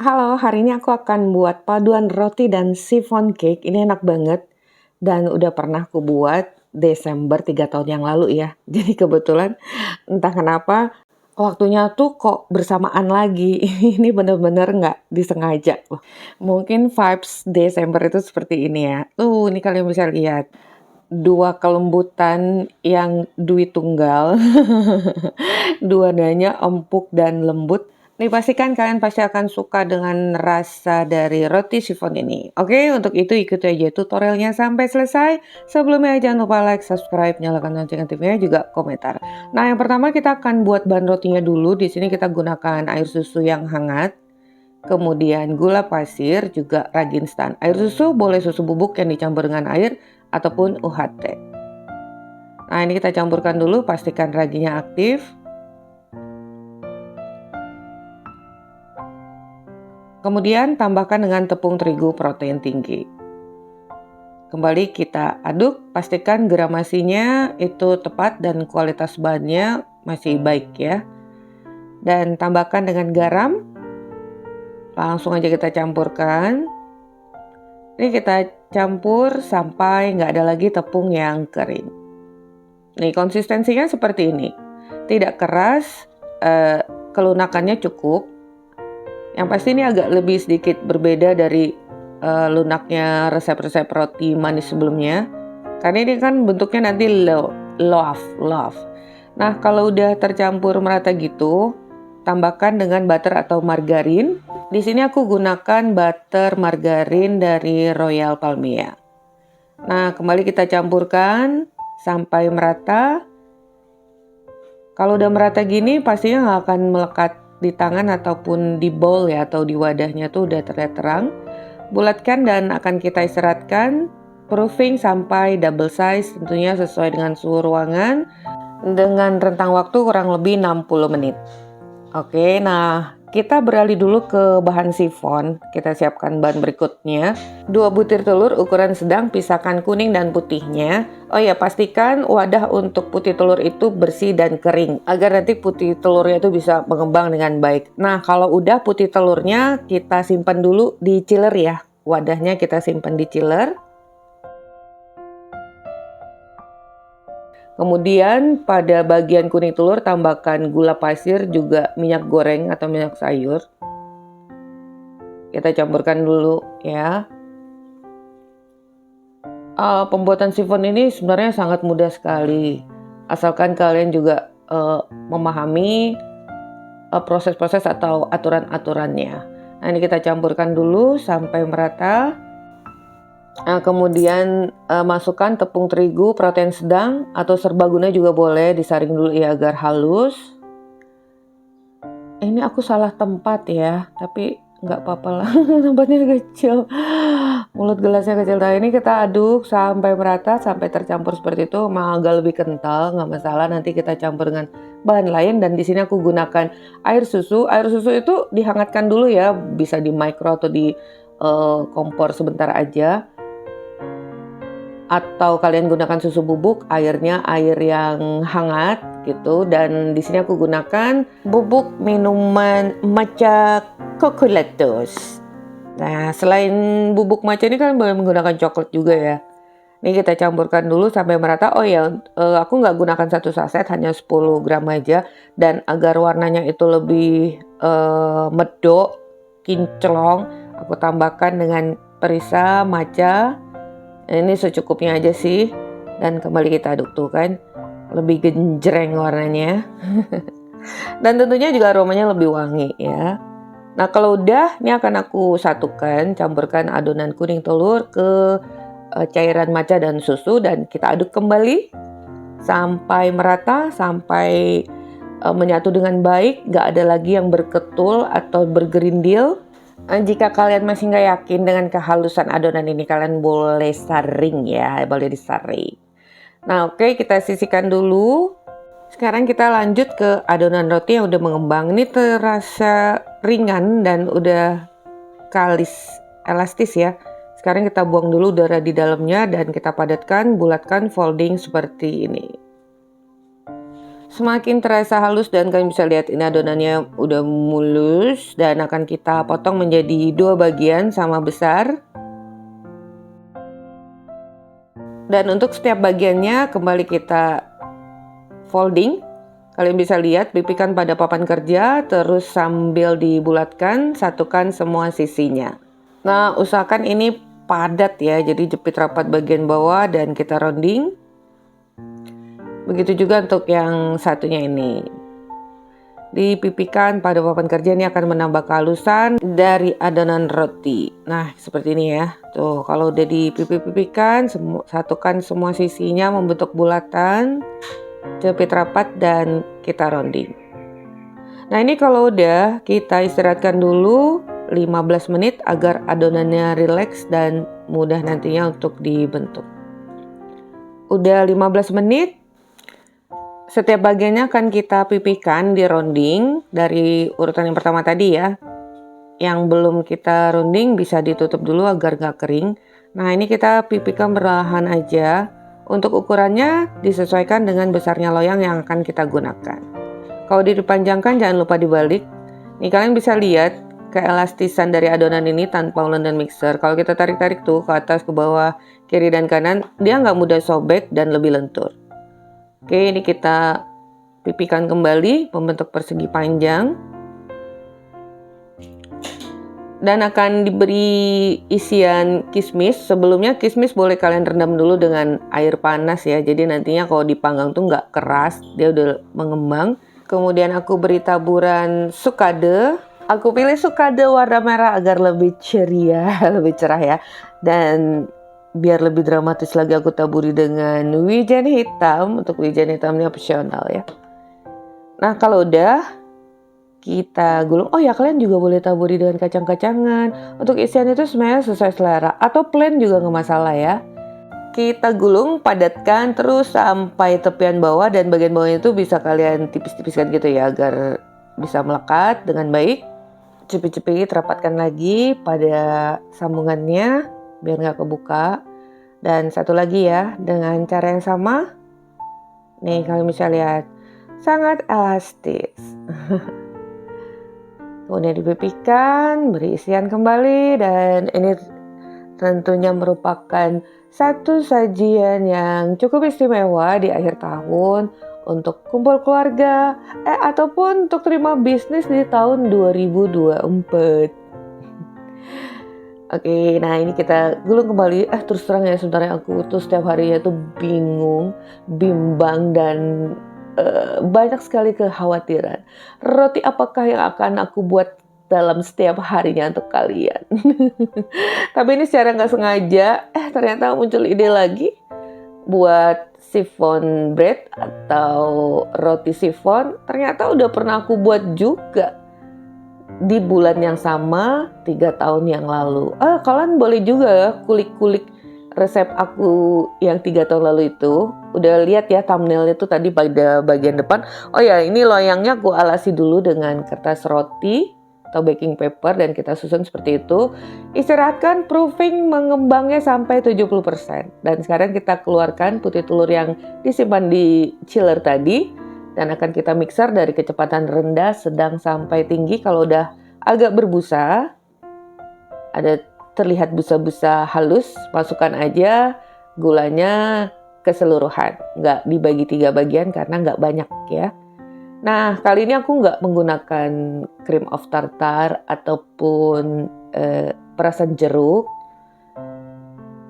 Halo, hari ini aku akan buat paduan roti dan chiffon cake. Ini enak banget dan udah pernah aku buat Desember 3 tahun yang lalu ya. Jadi kebetulan entah kenapa waktunya tuh kok bersamaan lagi. Ini bener-bener nggak disengaja loh. Mungkin vibes Desember itu seperti ini ya. Tuh, ini kalian bisa lihat. Dua kelembutan yang dui tunggal. Dua-duanya empuk dan lembut. Nih pastikan kalian pasti akan suka dengan rasa dari roti chiffon ini. Oke, untuk itu ikuti aja tutorialnya sampai selesai. Sebelumnya jangan lupa like, subscribe, nyalakan lonceng TV-nya juga komentar. Nah, yang pertama kita akan buat bahan rotinya dulu. Di sini kita gunakan air susu yang hangat. Kemudian gula pasir, juga ragi instan. Air susu boleh susu bubuk yang dicampur dengan air ataupun UHT. Nah, ini kita campurkan dulu, pastikan raginya aktif. Kemudian tambahkan dengan tepung terigu protein tinggi. Kembali kita aduk, pastikan gramasinya itu tepat dan kualitas bahannya masih baik ya. Dan tambahkan dengan garam. Langsung aja kita campurkan. Ini kita campur sampai nggak ada lagi tepung yang kering. Nih konsistensinya seperti ini. Tidak keras, kelunakannya cukup. Yang pasti ini agak lebih sedikit berbeda dari lunaknya resep-resep roti manis sebelumnya. Karena ini kan bentuknya nanti loaf. Nah, kalau udah tercampur merata gitu, tambahkan dengan butter atau margarin. Di sini aku gunakan butter margarin dari Royal Palmia. Nah, kembali kita campurkan sampai merata. Kalau udah merata gini, pastinya nggak akan melekat di tangan ataupun di bowl ya, atau di wadahnya tuh udah terlihat terang. Bulatkan dan akan kita istirahatkan, proofing sampai double size, tentunya sesuai dengan suhu ruangan dengan rentang waktu kurang lebih 60 menit. Oke, nah kita beralih dulu ke bahan chiffon. Kita siapkan bahan berikutnya. 2 butir telur ukuran sedang, pisahkan kuning dan putihnya. Oh ya, pastikan wadah untuk putih telur itu bersih dan kering agar nanti putih telurnya itu bisa mengembang dengan baik. Nah, kalau udah putih telurnya kita simpan dulu di chiller ya. Wadahnya kita simpan di chiller. Kemudian pada bagian kuning telur tambahkan gula pasir, juga minyak goreng atau minyak sayur. Kita campurkan dulu ya. Pembuatan chiffon ini sebenarnya sangat mudah sekali. Asalkan kalian juga memahami proses-proses atau aturan-aturannya. Nah, ini kita campurkan dulu sampai merata. Kemudian masukkan tepung terigu protein sedang atau serbaguna juga boleh, disaring dulu ya agar halus. Ini aku salah tempat ya, tapi nggak apa-apa lah. Tempatnya kecil, mulut gelasnya kecil. Nah, ini kita aduk sampai merata, sampai tercampur seperti itu. Mau agak lebih kental nggak masalah, nanti kita campur dengan bahan lain. Dan di sini aku gunakan air susu. Air susu itu dihangatkan dulu ya, bisa di micro atau di kompor sebentar aja. Atau kalian gunakan susu bubuk, airnya air yang hangat gitu. Dan di sini aku gunakan bubuk minuman matcha cocoletos. Nah, selain bubuk matcha ini kalian boleh menggunakan coklat juga ya. Ini kita campurkan dulu sampai merata. Oh ya, aku nggak gunakan 1 saset, hanya 10 gram aja. Dan agar warnanya itu lebih medok, kinclong, aku tambahkan dengan perisa matcha. Ini secukupnya aja sih. Dan kembali kita aduk tuh kan, lebih genjreng warnanya. Dan tentunya juga aromanya lebih wangi ya. Nah, kalau udah, ini akan aku satukan, campurkan adonan kuning telur ke cairan matcha dan susu, dan kita aduk kembali sampai merata, sampai menyatu dengan baik, gak ada lagi yang berketul atau bergerindil. Jika kalian masih nggak yakin dengan kehalusan adonan ini, kalian boleh saring ya, boleh disaring. Nah, oke, kita sisihkan dulu. Sekarang kita lanjut ke adonan roti yang udah mengembang. Ini terasa ringan dan udah kalis, elastis ya. Sekarang kita buang dulu udara di dalamnya dan kita padatkan, bulatkan, folding seperti ini. Semakin terasa halus dan kalian bisa lihat ini adonannya udah mulus dan akan kita potong menjadi 2 bagian sama besar. Dan untuk setiap bagiannya kembali kita folding. Kalian bisa lihat pipikan pada papan kerja, terus sambil dibulatkan, satukan semua sisinya. Nah, usahakan ini padat ya, jadi jepit rapat bagian bawah dan kita rounding. Begitu juga untuk yang satunya ini. Dipipikan pada papan kerja ini akan menambah kehalusan dari adonan roti. Nah, seperti ini ya. Tuh, kalau udah dipipik-pipikan, satukan semua sisinya membentuk bulatan, jepit rapat dan kita rounding. Nah, ini kalau udah, kita istirahatkan dulu 15 menit agar adonannya rileks dan mudah nantinya untuk dibentuk. Udah 15 menit, setiap bagiannya akan kita pipihkan di rounding dari urutan yang pertama tadi ya. Yang belum kita rounding bisa ditutup dulu agar gak kering. Nah, ini kita pipihkan perlahan aja. Untuk ukurannya disesuaikan dengan besarnya loyang yang akan kita gunakan. Kalau dipanjangkan jangan lupa dibalik. Nih kalian bisa lihat keelastisan dari adonan ini tanpa ulen dan mixer. Kalau kita tarik-tarik tuh ke atas, ke bawah, kiri dan kanan, dia nggak mudah sobek dan lebih lentur. Oke, ini kita pipihkan kembali membentuk persegi panjang. Dan akan diberi isian kismis. Sebelumnya kismis boleh kalian rendam dulu dengan air panas ya. Jadi nantinya kalau dipanggang tuh nggak keras, dia udah mengembang. Kemudian aku beri taburan sukade. Aku pilih sukade warna merah agar lebih ceria, lebih cerah ya. Dan biar lebih dramatis lagi aku taburi dengan wijen hitam. Untuk wijen hitam ini opsional ya. Nah kalau udah kita gulung, oh ya kalian juga boleh taburi dengan kacang-kacangan. Untuk isian itu sebenarnya sesuai selera. Atau plain juga nggak masalah ya. Kita gulung, padatkan terus sampai tepian bawah. Dan bagian bawahnya itu bisa kalian tipis-tipiskan gitu ya agar bisa melekat dengan baik. Cepit-cepit rapatkan lagi pada sambungannya biar nggak kebuka. Dan satu lagi ya, dengan cara yang sama. Nih kalian bisa lihat, sangat elastis. Kemudian dipipihkan, beri isian kembali, dan ini tentunya merupakan satu sajian yang cukup istimewa di akhir tahun untuk kumpul keluarga ataupun untuk terima bisnis di tahun 2024. Oke, nah ini kita gulung kembali. Terus terang ya sebenarnya aku tuh setiap harinya tuh bingung, bimbang dan banyak sekali kekhawatiran. Roti apakah yang akan aku buat dalam setiap harinya untuk kalian? Tapi ini secara nggak sengaja, ternyata muncul ide lagi buat chiffon bread atau roti chiffon. Ternyata udah pernah aku buat juga di bulan yang sama 3 tahun yang lalu. Kalian boleh juga kulik-kulik resep aku yang 3 tahun lalu itu. Udah lihat ya thumbnailnya tuh tadi pada bagian depan. Oh ya, ini loyangnya aku alasi dulu dengan kertas roti atau baking paper dan kita susun seperti itu. Istirahatkan proofing mengembangnya sampai 70%. Dan sekarang kita keluarkan putih telur yang disimpan di chiller tadi. Dan akan kita mixer dari kecepatan rendah, sedang sampai tinggi. Kalau udah agak berbusa, ada terlihat busa-busa halus, masukkan aja gulanya keseluruhan. Nggak dibagi 3 bagian karena nggak banyak ya. Nah, kali ini aku nggak menggunakan cream of tartar ataupun perasan jeruk.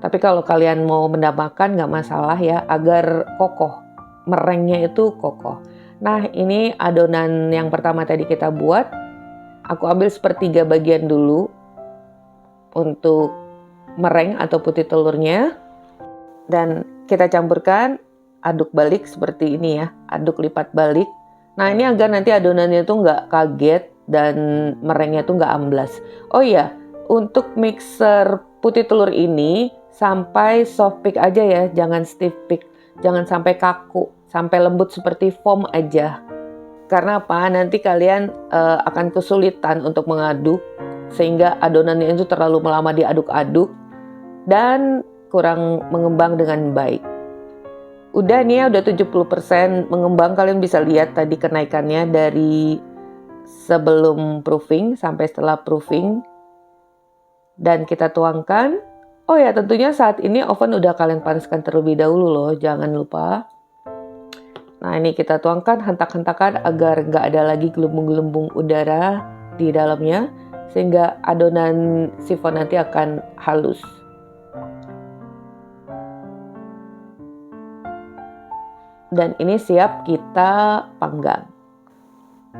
Tapi kalau kalian mau menambahkan nggak masalah ya, agar kokoh. Merengnya itu kokoh. Nah, ini adonan yang pertama tadi kita buat. Aku ambil 1/3 bagian dulu untuk mereng atau putih telurnya. Dan kita campurkan, aduk balik seperti ini ya. Aduk lipat balik. Nah, ini agar nanti adonannya tuh nggak kaget dan merengnya tuh nggak amblas. Oh iya, untuk mixer putih telur ini sampai soft pick aja ya, jangan stiff pick. Jangan sampai kaku, sampai lembut seperti foam aja. Karena apa? Nanti kalian akan kesulitan untuk mengaduk sehingga adonannya itu terlalu lama diaduk-aduk dan kurang mengembang dengan baik. Udah nih ya, udah 70% mengembang. Kalian bisa lihat tadi kenaikannya dari sebelum proofing sampai setelah proofing. Dan kita tuangkan. Oh ya, tentunya saat ini oven udah kalian panaskan terlebih dahulu loh, jangan lupa. Nah, ini kita tuangkan, hentak-hentakan agar nggak ada lagi gelembung-gelembung udara di dalamnya, sehingga adonan sifon nanti akan halus. Dan ini siap kita panggang.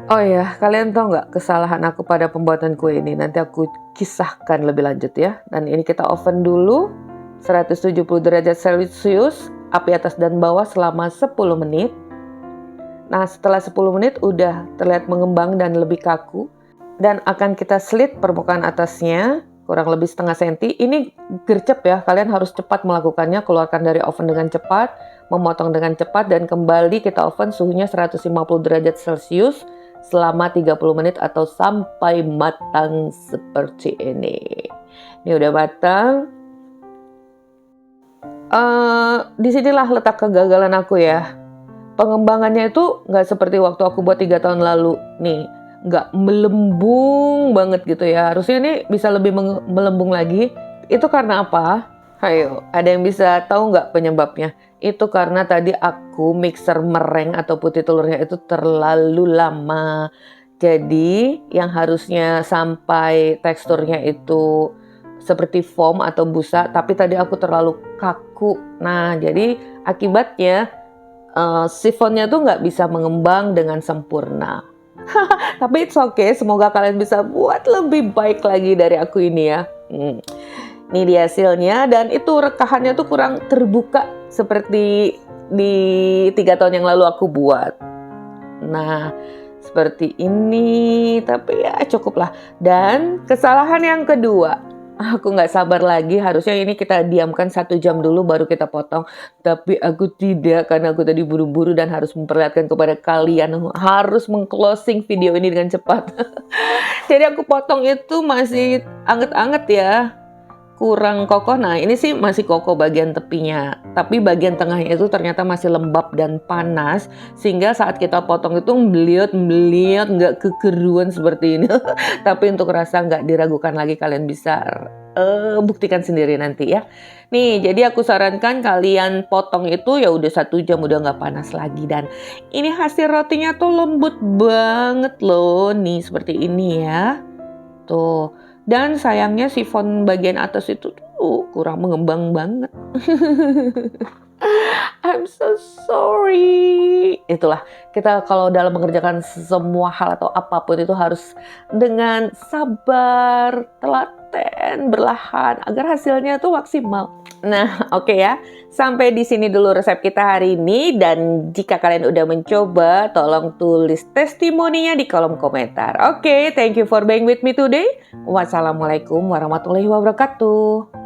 Oh ya, kalian tahu nggak kesalahan aku pada pembuatan kue ini? Nanti aku kisahkan lebih lanjut ya. Dan ini kita oven dulu, 170 derajat Celcius, api atas dan bawah selama 10 menit. Nah, setelah 10 menit udah terlihat mengembang dan lebih kaku. Dan akan kita slit permukaan atasnya, kurang lebih setengah senti. Ini gercep ya, kalian harus cepat melakukannya. Keluarkan dari oven dengan cepat, memotong dengan cepat, dan kembali kita oven suhunya 150 derajat Celcius selama 30 menit atau sampai matang seperti ini. Ini udah matang. Disinilah letak kegagalan aku ya. Pengembangannya itu nggak seperti waktu aku buat 3 tahun lalu. Nih, nggak melembung banget gitu ya. Harusnya ini bisa lebih melembung lagi. Itu karena apa? Ayo, ada yang bisa tahu nggak penyebabnya? Itu karena tadi aku mixer mereng atau putih telurnya itu terlalu lama. Jadi yang harusnya sampai teksturnya itu seperti foam atau busa, tapi tadi aku terlalu kaku. Nah, jadi akibatnya sifonnya tuh nggak bisa mengembang dengan sempurna. Tapi it's okay, semoga kalian bisa buat lebih baik lagi dari aku ini ya. Ini dia hasilnya, dan itu rekahannya tuh kurang terbuka seperti di 3 tahun yang lalu aku buat. Nah, seperti ini, tapi ya cukup lah. Dan kesalahan yang kedua, aku nggak sabar lagi, harusnya ini kita diamkan 1 jam dulu baru kita potong. Tapi aku tidak, karena aku tadi buru-buru dan harus memperlihatkan kepada kalian, harus meng-closing video ini dengan cepat. Jadi aku potong itu masih anget-anget ya, kurang kokoh. Nah, ini sih masih kokoh bagian tepinya, tapi bagian tengahnya itu ternyata masih lembab dan panas, sehingga saat kita potong itu melihat nggak kekeruan seperti ini. Tapi untuk rasa nggak diragukan lagi, kalian bisa buktikan sendiri nanti ya. Nih, jadi aku sarankan kalian potong itu ya udah 1 jam, udah nggak panas lagi. Dan ini hasil rotinya tuh lembut banget loh, nih seperti ini ya. Tuh. Dan sayangnya sifon bagian atas itu tuh kurang mengembang banget. I'm so sorry. Itulah, kita kalau dalam mengerjakan semua hal atau apapun itu harus dengan sabar, telaten, berlahan agar hasilnya tuh maksimal. Nah, oke ya. Sampai di sini dulu resep kita hari ini, dan jika kalian udah mencoba, tolong tulis testimoninya di kolom komentar. Oke, thank you for being with me today. Wassalamualaikum warahmatullahi wabarakatuh.